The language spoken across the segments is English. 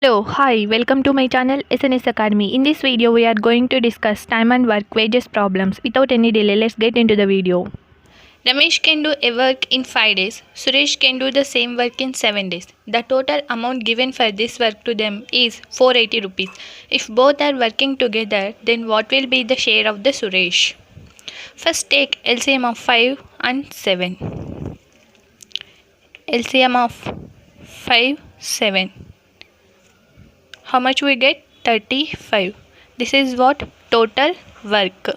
Hello, hi, welcome to my channel SNS Academy. In this video, we are going to discuss time and work wages problems. Without any delay, let's get into the video. Ramesh can do a work in 5 days. Suresh can do the same work in 7 days. The total amount given for this work to them is 480 rupees. If both are working together, then what will be the share of the Suresh? First take LCM of 5 and 7. LCM of 5, 7. How much we get? 35. This is what? Total work.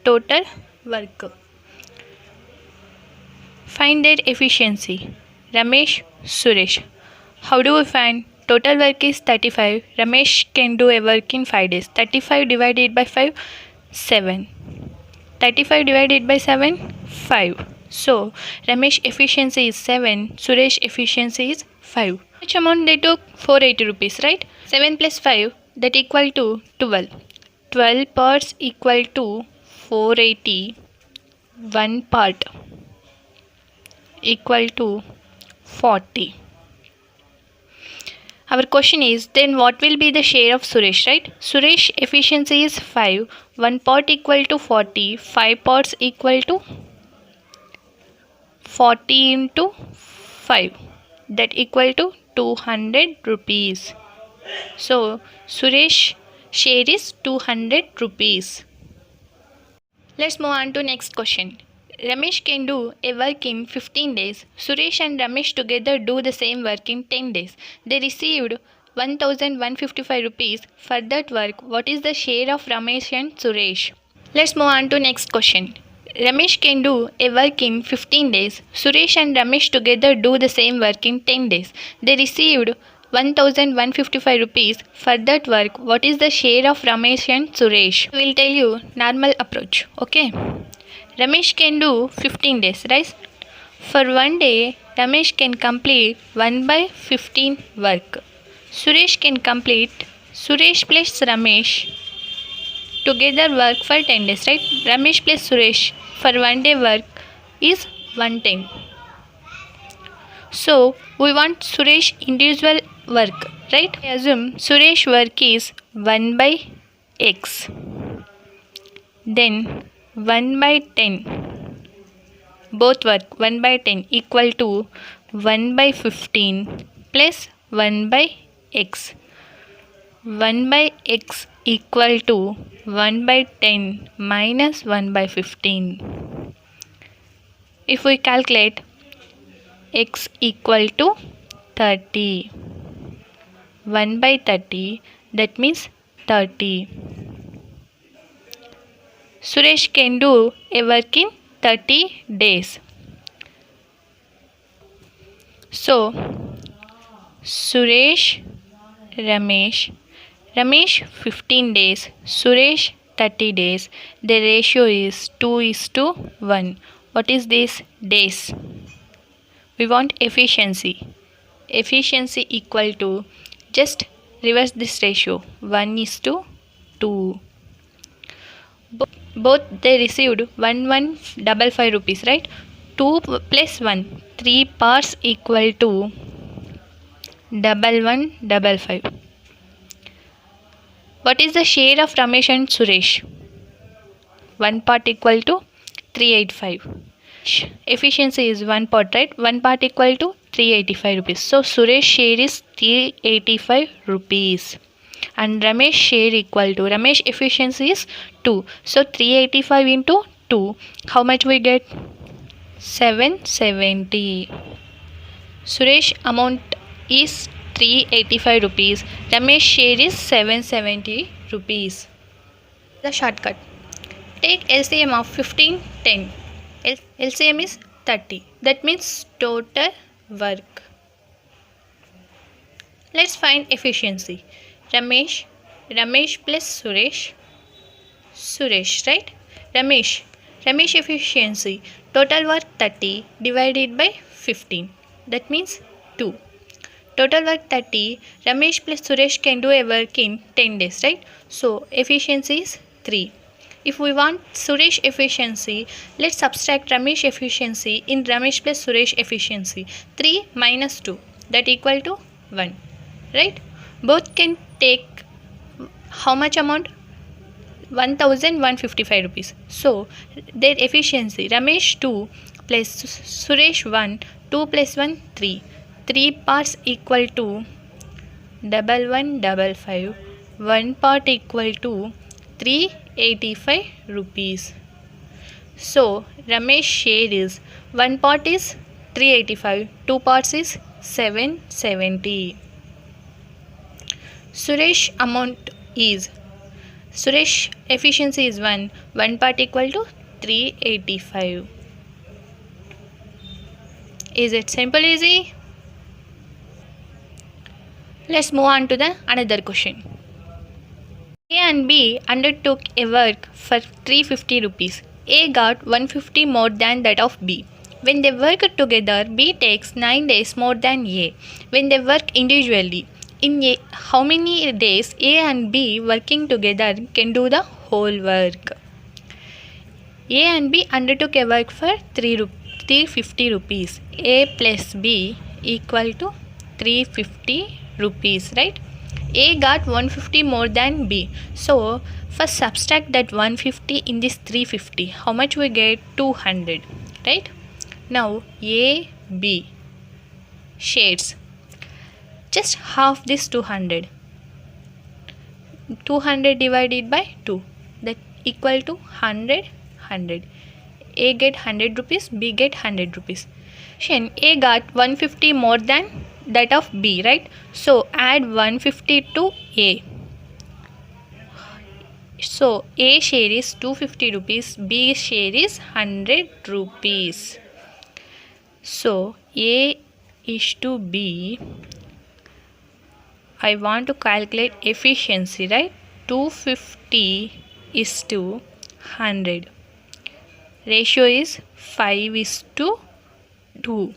Total work. Find their efficiency. Ramesh, Suresh. How do we find? Total work is 35. Ramesh can do a work in 5 days. 35 divided by 5, 7. 35 divided by 7, 5. So, Ramesh efficiency is 7. Suresh efficiency is 5. Which amount they took? 480 rupees, right? 7 plus 5, that equal to 12. 12 parts equal to 480. 1 part equal to 40. Our question is, then what will be the share of Suresh, right? Suresh efficiency is 5. 1 part equal to 40. 5 parts equal to 40 into 5. That equal to 200 rupees. So, Suresh share is 200 rupees. Let's move on to next question. Ramesh can do a work in 15 days. Suresh and Ramesh together do the same work in 10 days. They received 1155 rupees for that work. What is the share of Ramesh and Suresh? Let's move on to next question. Ramesh can do a work in 15 days. Suresh and Ramesh together do the same work in 10 days. They received 1155 rupees for that work. What is the share of Ramesh and Suresh? We will tell you normal approach. Okay. Ramesh can do 15 days, right? For one day, Ramesh can complete 1 by 15 work. Suresh can complete, Suresh plus Ramesh together work for 10 days, right? Ramesh plus Suresh for one day work is 110. So, we want Suresh individual work, right? I assume Suresh work is 1 by x. Then 1 by 10. Both work 1 by 10 equal to 1 by 15 plus 1 by x. 1 by x equal to 1 by 10 minus 1 by 15. If we calculate x equal to 30. 1 by 30, that means 30. Suresh can do a work in 30 days. So, Suresh, Ramesh 15 days, Suresh 30 days. The ratio is 2:1. What is this? Days. We want efficiency. Efficiency equal to, just reverse this ratio, 1:2. Both they received 1155 rupees, right? 2 plus 1, 3 parts equal to 1155. What is the share of Ramesh and Suresh? 1 part equal to 385. Efficiency is 1 part, right? 1 part equal to 385 rupees. So Suresh share is 385 rupees. And Ramesh share equal to, Ramesh efficiency is 2. So 385 into 2. How much we get? 770. Suresh amount is 385 rupees. Ramesh share is 770 rupees. The shortcut. Take LCM of 15, 10. LCM is 30. That means total work. Let's find efficiency. Ramesh plus Suresh, right? Ramesh efficiency, total work 30 divided by 15. That means 2. Total work 30. Ramesh plus Suresh can do a work in 10 days, right? So, efficiency is 3. If we want Suresh efficiency, let's subtract Ramesh efficiency in Ramesh plus Suresh efficiency. 3 minus 2. that equal to 1, right? Both can take how much amount? 1155 rupees. So their efficiency, Ramesh 2 plus Suresh 1, 2 plus 1 3. 3 parts equal to 1155. 1 part equal to 385 rupees. So Ramesh share is 1 part is 385, 2 parts is 770. Suresh amount is, Suresh efficiency is 1, 1 part equal to 385. Is it simple easy? Let's move on to the another question. A and B undertook a work for 350 rupees. A got 150 more than that of B. When they work together, B takes 9 days more than A. When they work individually, in A, how many days A and B working together can do the whole work? A and B undertook a work for 350 rupees. A plus B equal to 350 rupees, right? A got 150 more than B. So first subtract that 150 in this 350. How much we get? 200, right? Now A, B shares just half this 200. 200 divided by 2, that equal to 100. 100. A get 100 rupees, B get 100 rupees. A got 150 more than that of B, right? So add 150 to A. So A share is 250 rupees, B share is 100 rupees. So A is to B. I want to calculate efficiency, right? 250 is to 100. Ratio is 5 is to 2.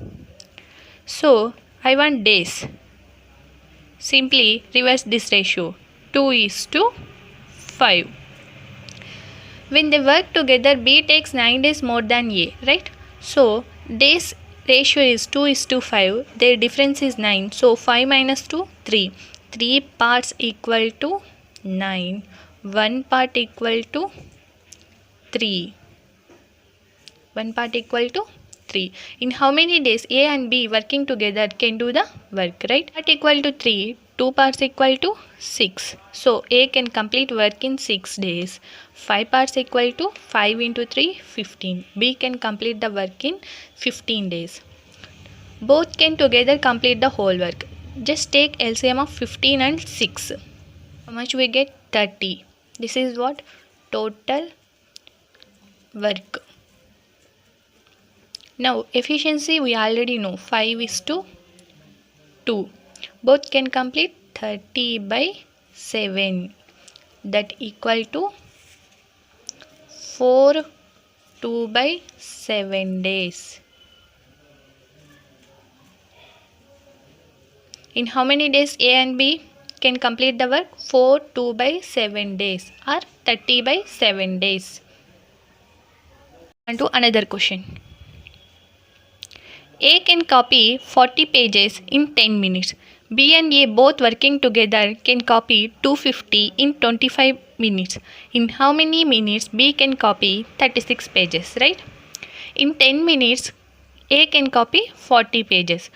So I want days. Simply reverse this ratio. 2 is to 5. When they work together, B takes 9 days more than A, right? So days ratio is 2 is to 5. Their difference is 9. So 5 minus 2, 3. 3 parts equal to 9. 1 part equal to 3. 1 part equal to 3. In how many days A and B working together can do the work, right? Part equal to 3, 2 parts equal to 6. So A can complete work in 6 days. 5 parts equal to 5 into 3, 15. B can complete the work in 15 days. Both can together complete the whole work. Just take LCM of 15 and 6. How much we get? 30. This is what? Total work. Now efficiency we already know, 5 is to 2. Both can complete 30 by 7. That equal to 4 2 by 7 days. In how many days A and B can complete the work? 4 2 by 7 days or 30 by 7 days. And to another question. A can copy 40 pages in 10 minutes. B and A both working together can copy 250 in 25 minutes. In how many minutes B can copy 36 pages, right? In 10 minutes, A can copy 40 pages.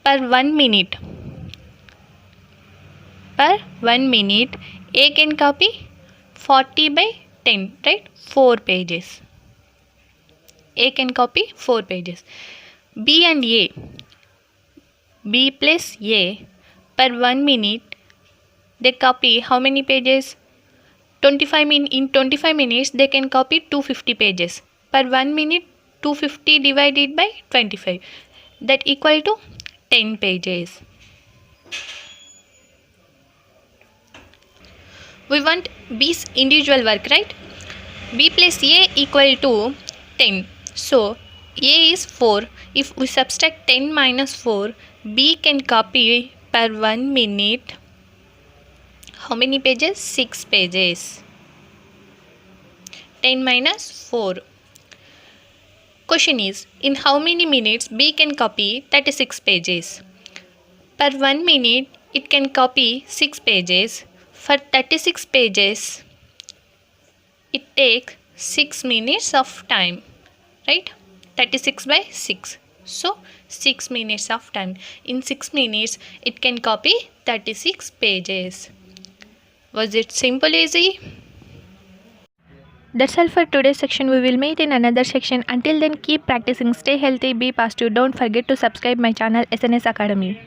Per 1 minute, A can copy 40 by 10, right? 4 pages. A can copy 4 pages. B and A, B plus A, per 1 minute, they copy how many pages? In 25 minutes, they can copy 250 pages. Per 1 minute, 250 divided by 25. That equal to 10 pages. We want B's individual work, right? B plus A equal to 10. So A is 4. If we subtract 10 minus 4, B can copy per 1 minute how many pages? 6 pages. 10 minus 4. Question is, in how many minutes B can copy 36 pages? Per 1 minute, it can copy 6 pages. For 36 pages, it takes 6 minutes of time, right? 36 by 6. So, 6 minutes of time. In 6 minutes, it can copy 36 pages. Was it simple, easy? That's all for today's section. We will meet in another section. Until then, keep practicing. Stay healthy, be positive. Don't forget to subscribe my channel SNS Academy.